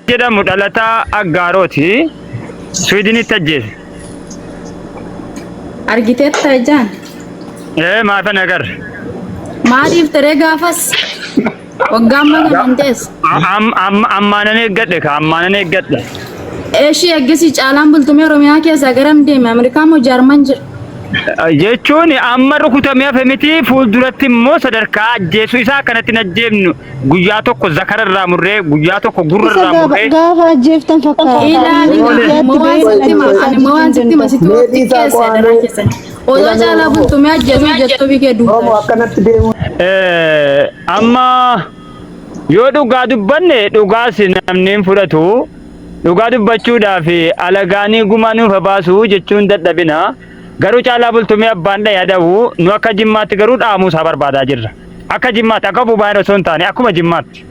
jedhamu dhalataa Aggaarooti. Swiidinitti ajjeese. Argiteetta ijaan. Maafan agar. Maaliif tere gaafas waggaan magan tees. Ammaanan eeggadhe ka ammaanan eeggadhe. Eeshii eeggisi caalaan bultumee Oromiyaa keessa garam deeme Ameerikaa moo Jaarman jira. Jechuun amma rukutamee hafe miti fuulduratti immoo sadarkaa ajjeesuu isaa kanatti najjeefnu guyyaa tokko zakararraa murree guyyaa tokko gurrarraa murree gaafa ajjeeftan fakkaata. Ilaali waan sitti masitti waqtii keessa dhala keessan. Odaa caalaa bultumee ajjeesuu jettuu bikee duuba. Akkanatti deemu. Amma yoo dhugaa dubbanne dhugaas namni fudhatu dhugaa dubbachuudhaaf alagaanii gumaa nuuf baasu jechuun dadhabina. Garuu caalaa bultumee abbaan yaadawu nu akka jimmaatti garuu dhaamuusaa barbaadaa jirra. Akka jimmaatti akka bubaayeen osoo hin taane akkuma jimmaatti.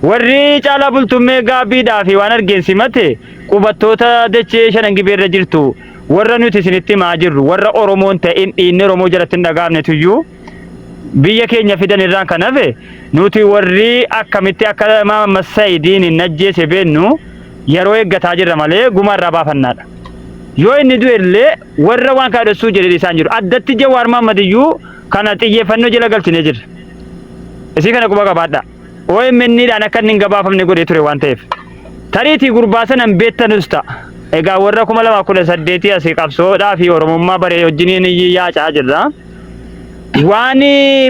Warri caalaa bultumee gaabbiidhaa fi waan argeensimate qubattoota dachee shanan gibeerra jirtu warra nuti isinitti himaa jirru warra Oromoon ta'in dhiinni Oromoo jalatti hin dhagaafnetuyyuu biyya keenya fidan irraan kan hafe nuti warri akkamitti akka Massa'idiin hin ajjeese beennu yeroo eeggataa jirra malee gumaarraa baafannaadha. Yoo inni du'ellee warra waan kaadhessuu jedhe isaan jiru. Addatti Jawaar Mahammadiyyuu kana xiyyeeffannoo jala galchine jirra. Isii kana quba qabaadha. OMN'dhaan akka inni hin gabaafamne godhee ture waan ta'eef. Tariitii gurbaa sanan beektanus ta'a. Egaa warra 2018 asii qabsoodhaa fi Oromummaa baree wajjiniin yaacaa jirra. Waan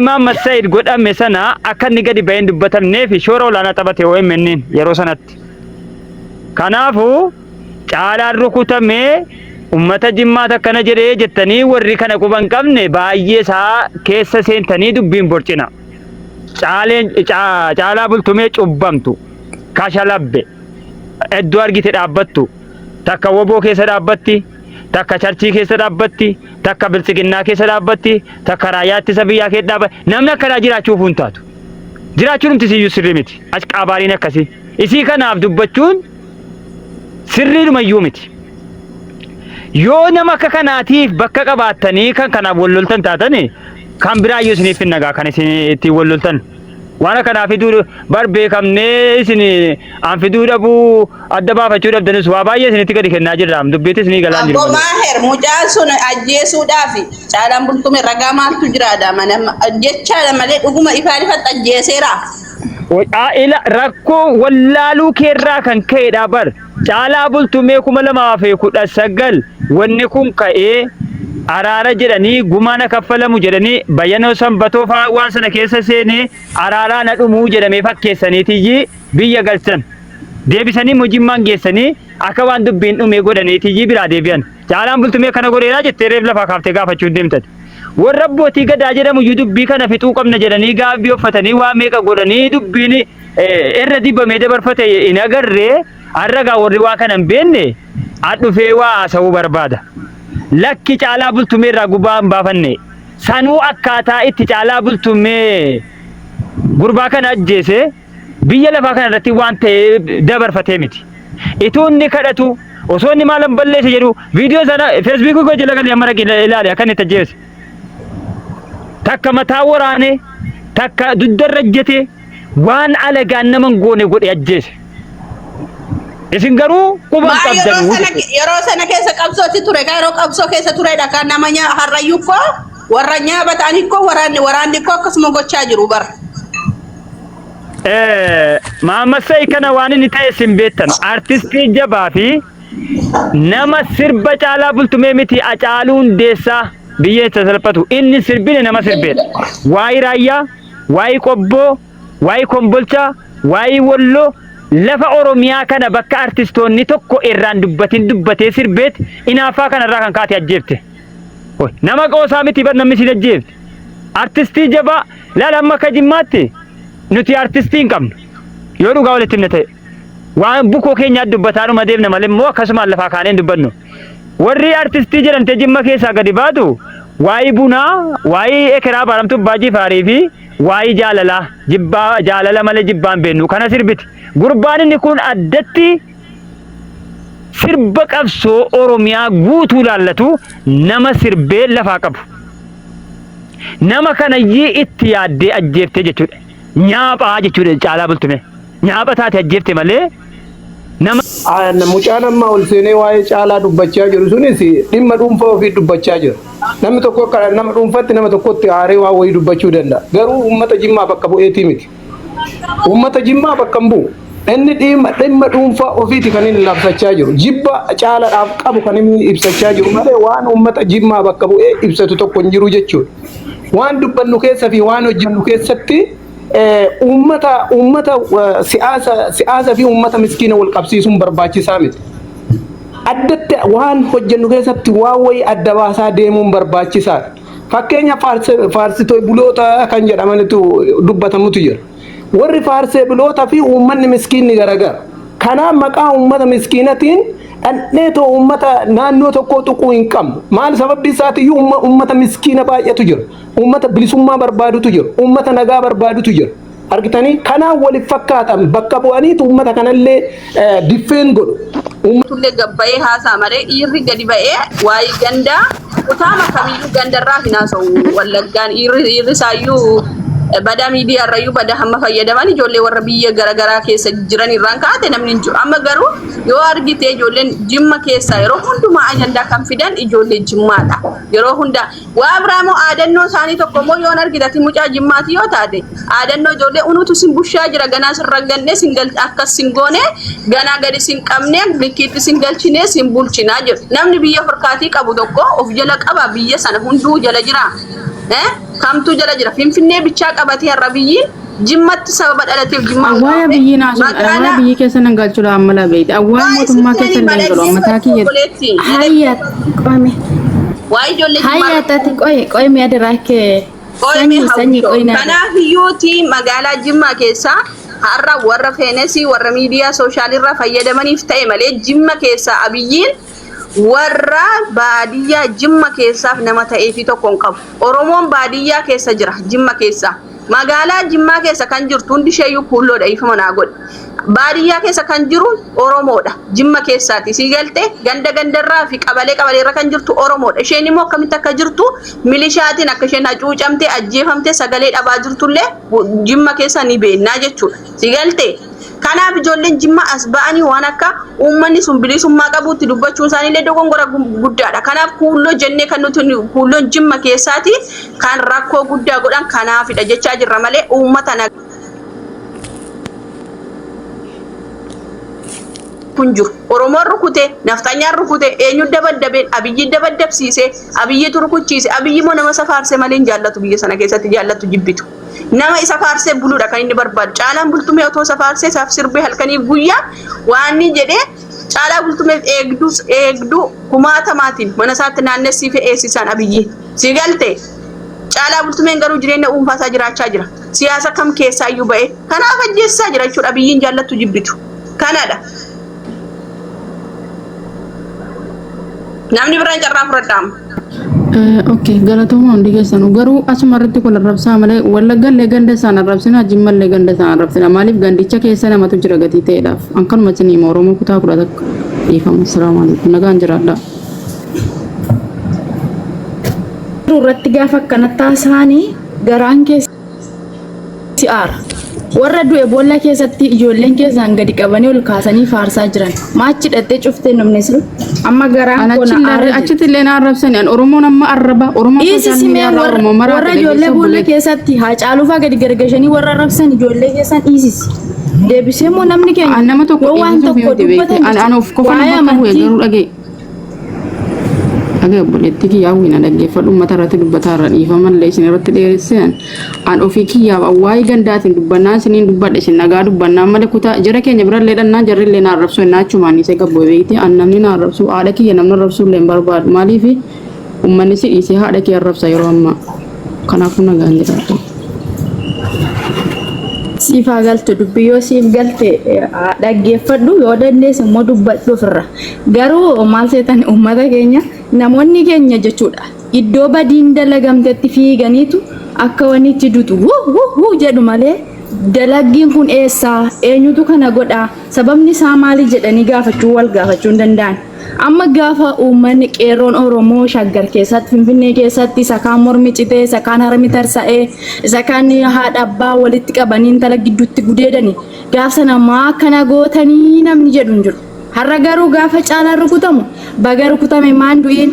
Mahammad Sa'iid godhame sana akka inni gadi baheen dubbatamnee fi shoora olaanaa taphate OMN'n yeroo sanatti. Kanaafuu caalaan rukutamee ummata jimmaata akkana jedhee jettanii warri kana quban qabne baay'ee isaa keessa seentanii dubbiin borcina. Caalaa bultumee cubbamtu kashalabbe iddoo argite dhaabbattu takka woboo keessa dhaabbatti takka charchii keessa dhaabbatti takka biltsiginnaa keessa dhaabbatti takka raayyaa ittisa biyyaa keessa dhaabbatti namni akkanaa jiraachuuf hin taatu. Jiraachuun nuti siyyuu sirrii miti. Ashqaabaariin akkasii. Isii kanaaf dubbachuun sirriidhuma iyyuu miti. Yoo nama akka kanaatiif bakka qabaattanii kan kanaaf walloltan taatanii kan biraayyuu isiniif hin nagaa kan isin ittiin walloltan. Waan akkanaa fiduu barbeekamnee isin aan fiduu dhabuu adda baafachuu dhabdanis waa baay'ee isinitti gadi kennaa jirra. Dubbiitis ni galaan jiru. Abbo Maaher mucaan sun ajjeesuudhaaf caalaan bultume ragaa maaltu jiraadha jechaadha malee dhuguma ifaan ifatti ajjeeseera. Rakkoo wallaaluu keerraa kan ka'edha bar. Caalaa bultumee 2019 wanni kun ka'ee araara jedhanii gumaana kaffalamu jedhanii bayyanoo sanbatoo fa'aa waan sana keessa seenee araaraa na dhumuu jedhamee fakkeessaniitiyyi biyya galchan. Deebisanii mujimmaan geessanii akka waan dubbiin dhumee godhaniitiyyi biraa deebi'an. Caalaan bultumee kana godheeraa jettee reef lafaa kaaftee gaafachuu deemtan. Warra abbootii gadaa jedhamu iyyuu dubbii kana fixuu qabna jedhanii gaabbii uffatanii waa meeqa godhanii dubbiin irra dibamee dabarfate hin agarree harragaa warri waa kana hin beenne dhufee waa haasa'uu barbaada. Lakki caalaa bultumee irraa gubaa hin baafanne sanuu akkaataa itti caalaa bultumee gurbaa kana ajjeese biyya lafaa kana irratti waan ta'e dabarfatee miti. Ituu inni kadhatu osoo inni maal balleesse jedhu viidiyoo sana feesbuukii jala galee amma ilaale akka inni ajjeese. Takka mataa waraane takka duddarra ejjete waan alagaan naman goone godhe ajjeese. Isin garuu quban qabdan. Yeroo sana keessa qabsootti ture yeroo qabsoo keessa turedha kan nama harrayyuu koo warra nyaabataanii koo waraanni koo akkasuma gochaa jiru bara. Mahammad Sa'iid kana waan inni ta'e isin beektan artistii jabaa fi nama sirba caalaa bultumee miti Hacaaluu Hundeessaa biyya itti salphatu inni sirbine nama sirbeedha. Waa'ee raayyaa, waa'ee qobboo, waa'ee kombolchaa, waa'ee walloo lafa Oromiyaa kana bakka artistoonni tokko irraan dubbatee sirbeet inaafaa kanarraa kan kaate ajjeefte. Nama qoosaa miti bar namni si ajjeefte. Artistii jabaa laala amma akka jimmaatti nuti artistii hin qabnu. Yoo dhugaa walitti himne ta'e waan bukoo keenyaa dubbataa dhuma deemna malee immoo akkasumaan lafaa kaaneen dubbannu. Warri artistii jedhamte jimma keessaa gadi baatu waa'ee bunaa, waa'ee ekeraa baaramtuu baajii faarii fi waa'ee jaalala malee jibbaan beennu kana sirbiti. Gurbaan inni kun addatti sirba qabsoo Oromiyaa guutuu laallatu nama sirbee lafaa qabu. Nama kanayyii itti yaaddee ajjeeftee jechuudha. Nyaaphaa jechuudha caalaa bultume. Nyaapha taate ajjeefte malee nama mucaan amma ol seenee waa'ee caalaa dubbachaa jiru sunis dhimma dhuunfaa ofii dubbachaa jira. Namni tokko akka nama dhuunfaatti nama tokkotti aaree waa wayii dubbachuu danda'a. Garuu uummata Jimmaa bakka bu'eetii miti. Uummata Jimmaa bakka hin bu'u. Inni dhimma dhuunfaa ofiiti kan inni labsachaa jiru. Jibba caalaadhaaf qabu kan inni ibsachaa jiru malee waan uummata Jimmaa bakka bu'ee ibsatu tokko hin jiru jechuudha. Waan dubbannu keessa fi waan hojjennu keessatti uummata siyaasa fi uummata miskiina wal qabsiisuun barbaachisaa miti. Addatti waan hojjennu keessatti waan wayii adda baasaa deemuun barbaachisaadha. Fakkeenya faarsitoo buloota kan jedhamanitu dubbatamutu jira. Warri faarsee buloota fi uummanni miskiinni garagara. Kanaaf maqaa uummata miskiinatiin dhandheetoo uummata naannoo tokkoo tuquu hin qabnu. Maal sababni isaatiyyuu uummata miskiina baay'eetu jira. Uummata bilisummaa barbaadutu jira. Uummata nagaa barbaadutu jira. Argitanii kanaaf waliif fakkaatan bakka bu'aniitu uummata kanallee diffeen godhu. Tullee gabbayee haasaa malee dhiirri gadi ba'ee waa'ee gandaa kutaama kamiyyuu gandarraa hin haasa'u. Wallaggaan dhiirri isaayyuu badaa miidiyaa irrayyuu badaa hamma fayyadaman ijoollee warra biyya garaagaraa keessa jiran irraan kaa'ate namni hin jiru. Amma garuu yoo argite ijoolleen Jimma keessaa yeroo hundumaa ajandaa kan fidan ijoollee Jimmaadha. Yeroo hunda waa biraamoo aadannoo isaanii tokko immoo yoo argitati mucaa Jimmaati yoo taate aadannoo ijoollee unutu sin bushaa jira ganaa sin raggannee sin akkas sin goone ganaa gadi sin qabne bikkiitti sin galchine sin bulchinaa jiru. Namni biyya horkaatii qabu tokko of jala qaba biyya sana hunduu jala jira. Kamtu jala jira Finfinnee bichaa qabatee har'a biyyi Jimmatti sababa dhalateef Jimmaa awwaaya biyyi naasoo awwaaya biyyi keessa nan galchuudha amma beeyte awwaaya mootummaa keessa nan galu mataa kiyya hayya qome waa ijoollee hayya tati qoy mi adirake sanyi qoyna kanaaf iyyuuti magaalaa Jimmaa keessa har'a warra feenesii warra miidiyaa sooshaaliirraa fayyadamaniif ta'e malee Jimma keessa abiyyiin warra baadiyyaa Jimma keessaaf nama ta'eefi tokko hin qabu. Oromoon baadiyyaa keessa jira Jimma keessa. Magaalaa Jimmaa keessa kan jirtu hundi isheeyyuu kuulloodha ifama naa godhe. Baadiyyaa keessa kan jiru Oromoodha Jimma keessaati. Si galte ganda gandarraa fi qabalee irra kan jirtu Oromoodha. Isheen immoo akkamitti akka jirtu milishaatiin akka isheen hacuucamtee ajjeefamtee sagalee dhabaa jirtullee Jimma keessa ni beennaa jechuudha. Si galte kanaaf ijoolleen Jimma as ba'anii waan akka uummanni sun bilisummaa qabuutti dubbachuun isaaniillee dogongora guddaadha. Kanaaf kuulloo jennee kan nuti kuulloon Jimma keessaati kan rakkoo guddaa godhan kanaafidha jechaa jirra malee uummata kun jiru. Oromoon rukute, Naftanyaan rukute, eenyu dabadabeen Abiyyi dabadabsiise, Abiyyitu rukuchiise, Abiyyi moo nama safaarse malee hin jaallatu biyya sana keessatti jaallatu jibbitu. Nama isa faarsee buluudha kan inni barbaadu. Caalaan bultumee otoo isa faarsee isaaf sirbee halkanii guyyaa waan inni jedhee caalaa bultumee eegduu kumaatamaatiin mana isaatti naannessii fi eessisaan Abiyyi. Si galte caalaa bultumeen garuu jireenya dhuunfaasaa jiraachaa jira. Siyaasa kam keessaa iyyuu ba'e kanaaf ajjeessaa jira jechuudha. Abiyyiin jaallatu jibbitu. Kanadha. Namni biraan carraa fudhadhaama. Okay, galatoomaa hundi keessanuu garuu asuma irratti kun arrabsaa malee Wallaggallee ganda isaan arrabsina Jimmallee ganda isaan arrabsina maaliif gandicha keessa namatu jira gatii ta'eedhaaf akkanuma isin Oromoo kutaa 11 dhiifama. Assalaamu alaykum nagaan jiraadha. Irratti gaafa akkanatti taasisanii garaan keessa si'aara. Warra du'e boolla keessatti ijoolleen keessaan gadi qabanii ol kaasanii faarsaa jiran. Maachi dhattee cuftee namni sun amma garaan kun achitti illee arrabsanii an Oromoon amma arraba Oromoo social media Oromoo mara warra ijoollee boolla keessatti Haacaaluufaa gadi gargashanii warra arrabsan ijoollee keessan dhiisisi. Deebisee moo namni keenya nama tokko waan tokko dubbatan an of kofana bakka bu'e garuu dhagee aga buletti kiyyaawina dhaggeeffadhu uummata irratti dubbataa dhiifamallee isin irratti dheeressan an ofii kiyyaaf waa'ee gandaatiin dubbannaa isiniin dubbadhe isin nagaa dubbannaa malee kutaa jara keenya birallee dhannaa jarrillee na arrabsu innaachumaan isee gabboo beekti an namni na arrabsu haadha kiyya namni arrabsu illee hin barbaadu maaliif uummanni si dhiisee haadha kiyya arrabsa yeroo ammaa kanaafuu nagaan jiraadha. Siifaa galtu dubbii yoo siif galte dhaggeeffadhu yoo dandeesse immoo dubbadhu ofirra. Garuu maal seetan uummata keenya namoonni keenya jechuudha. Iddoo badiin dalagamtetti fiiganiitu akka wanitti dutu jedhu malee Dalaggiin kun eessaa? Eenyutu kana godha? Sababni isaa maali jedhanii gaafachuu wal gaafachuu hin danda'an. Amma gaafa uummanni qeerroon Oromoo Shaggar keessatti Finfinnee keessatti isa kaan mormi citee isa kaan harmi tarsa'ee isa kaan haadha abbaa walitti qabanii intala gidduutti gudeedani gaafsa namaa akkana gootanii namni jedhu hin jiru. Har'a garuu gaafa caalaan rukutamu baga rukutame maan du'iin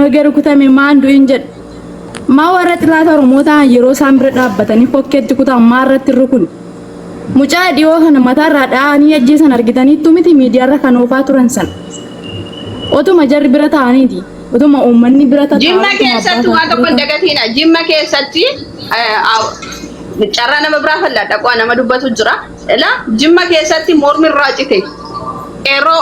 baga rukutame maan du'iin jedhu. Maa warra xilaata Oromoo ta'an yeroo isaan bira dhaabbatanii fokkeetti kutan maarratti rukuni. Mucaa dhiyoo kana mataarraa dha'anii ajjeesan argitaniittu miti miidiyaarra kan oofaa turan sana. Otuma jarri bira ta'aniiti. Otuma uummanni bira ta'an. Jimma keessatti waan tokko dagatiina. Jimma keessatti carraa nama biraa falladha qo'a nama dubbatu jira. Ila Jimma keessatti mormi irraa cite. Qeerroo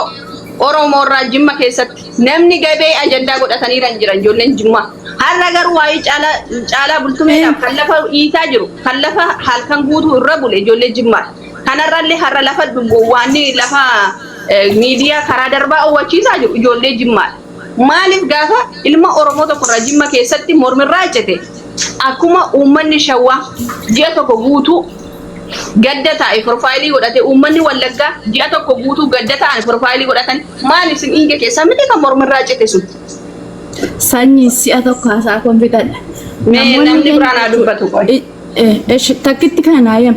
Oromoo irraa Jimma keessatti namni gabee ajandaa godhatanii jiran ijoolleen Jimma. Har'a garuu waa'ee caalaa bultumeedhaaf kan lafa dhiitaa jiru kan lafa halkan guutuu irra bule ijoollee Jimmaa. Kanarrallee har'a lafa waan lafa miidiyaa karaa darbaa oowwachiisaa jiru ijoollee Jimmaa. Maaliif gaafa ilma Oromoo tokkorraa Jimma keessatti mormirraa ejjete akkuma uummanni Shawwaa ji'a tokko guutuu gadda taa'e profaayilii godhate uummanni Wallaggaa ji'a tokko guutuu gadda ta'an profaayilii godhatan maaliif sin dhiiga keessaa miti kan mormirraa ejjete sun. Sanyii si'a tokko haasaa konfitadha. Namni biraan haa dubbatu qoy. Takkitti kana yam.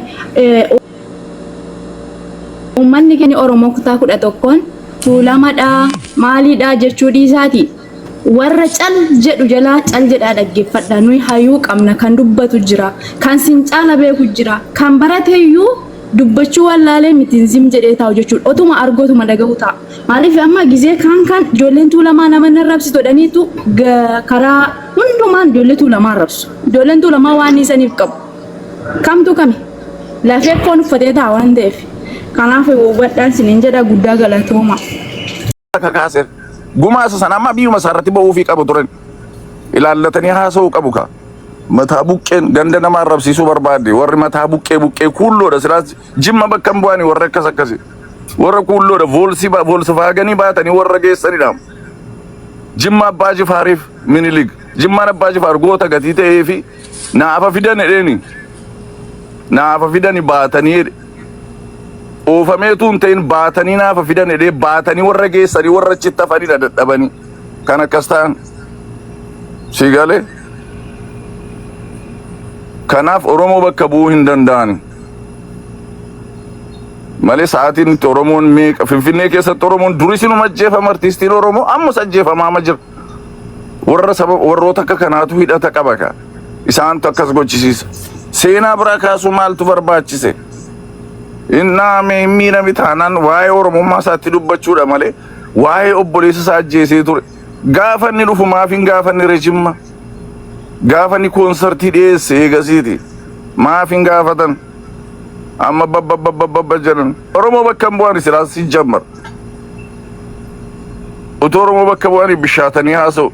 Uummanni keenya Oromoo kutaa 11 tuulamadhaa maaliidhaa jechuu dhiisaati. Warra cal jedhu jalaa cal jedhaa dhaggeeffadha. Nuyi hayyuu qabna kan dubbatu jira. Kan sin caala beeku jira. Kan barateeyyuu dubbachuu wallaalee mitiin zim jedhee taa'u jechuudha. Otuma argootuma dhagahu ta'a. Maaliif amma gizee kan ijoolleen tuulamaa nama narrabsitu jedhaniitu karaa hundumaan ijoollee tuulamaa arrabsu. Ijoolleen tuulamaa waan isaniif qabu. Kamtu kami? Lafee foon uffatee ta'a waan ta'eef. Kanaaf hubadhaan siniin jedha guddaa galatooma. Kakaaser gumaa isa sana amma biyyuma isaarratti ba'uu fi qabu turan ilaallatanii haasa'uu qabu ka mataa buqqeen ganda nama arrabsiisuu barbaade warri mataa buqqee kuulloodha silaas Jimma bakka hin bu'anii warra akkasi warra kuulloodha voolsivaaganii baatanii warra geessanidha. Jimma Abbaa Jifaariif Minilik Jimmaan Abbaa Jifaar goota gatii ta'ee fi naafa fidan edheeni naafa fidani baatanii oofameetuun ta'in baatanii naafa fidan edhee baatanii warra geessanii warra achitti hafanidha dadhabanii kan akkas ta'an siigalee kanaaf Oromoo bakka bu'uu hin danda'ani malee sa'aatiin itti Oromoon meeqa Finfinnee keessatti Oromoon durisinuma ajjeefama artistiin Oromoo ammas ajjeefamaa jira warroota akka kanaatu hidhata qaba ka isaantu akkas gochisiisa seenaa biraa kaasuu maaltu barbaachise. Innaa miira mitaanan waa'ee Oromummaa isaatti dubbachuudha malee waa'ee obboleessa isaa ajjeesee ture. Gaafa inni dhufu maafin gaafa inni rejimma gaafa inni koonsartii dhiyeesse eegasiiti maafin gaafatan amma babba jedhan Oromoo bakka hin bu'ani silaas si jammar utuu Oromoo bakka bu'ani bishaatanii haasa'u.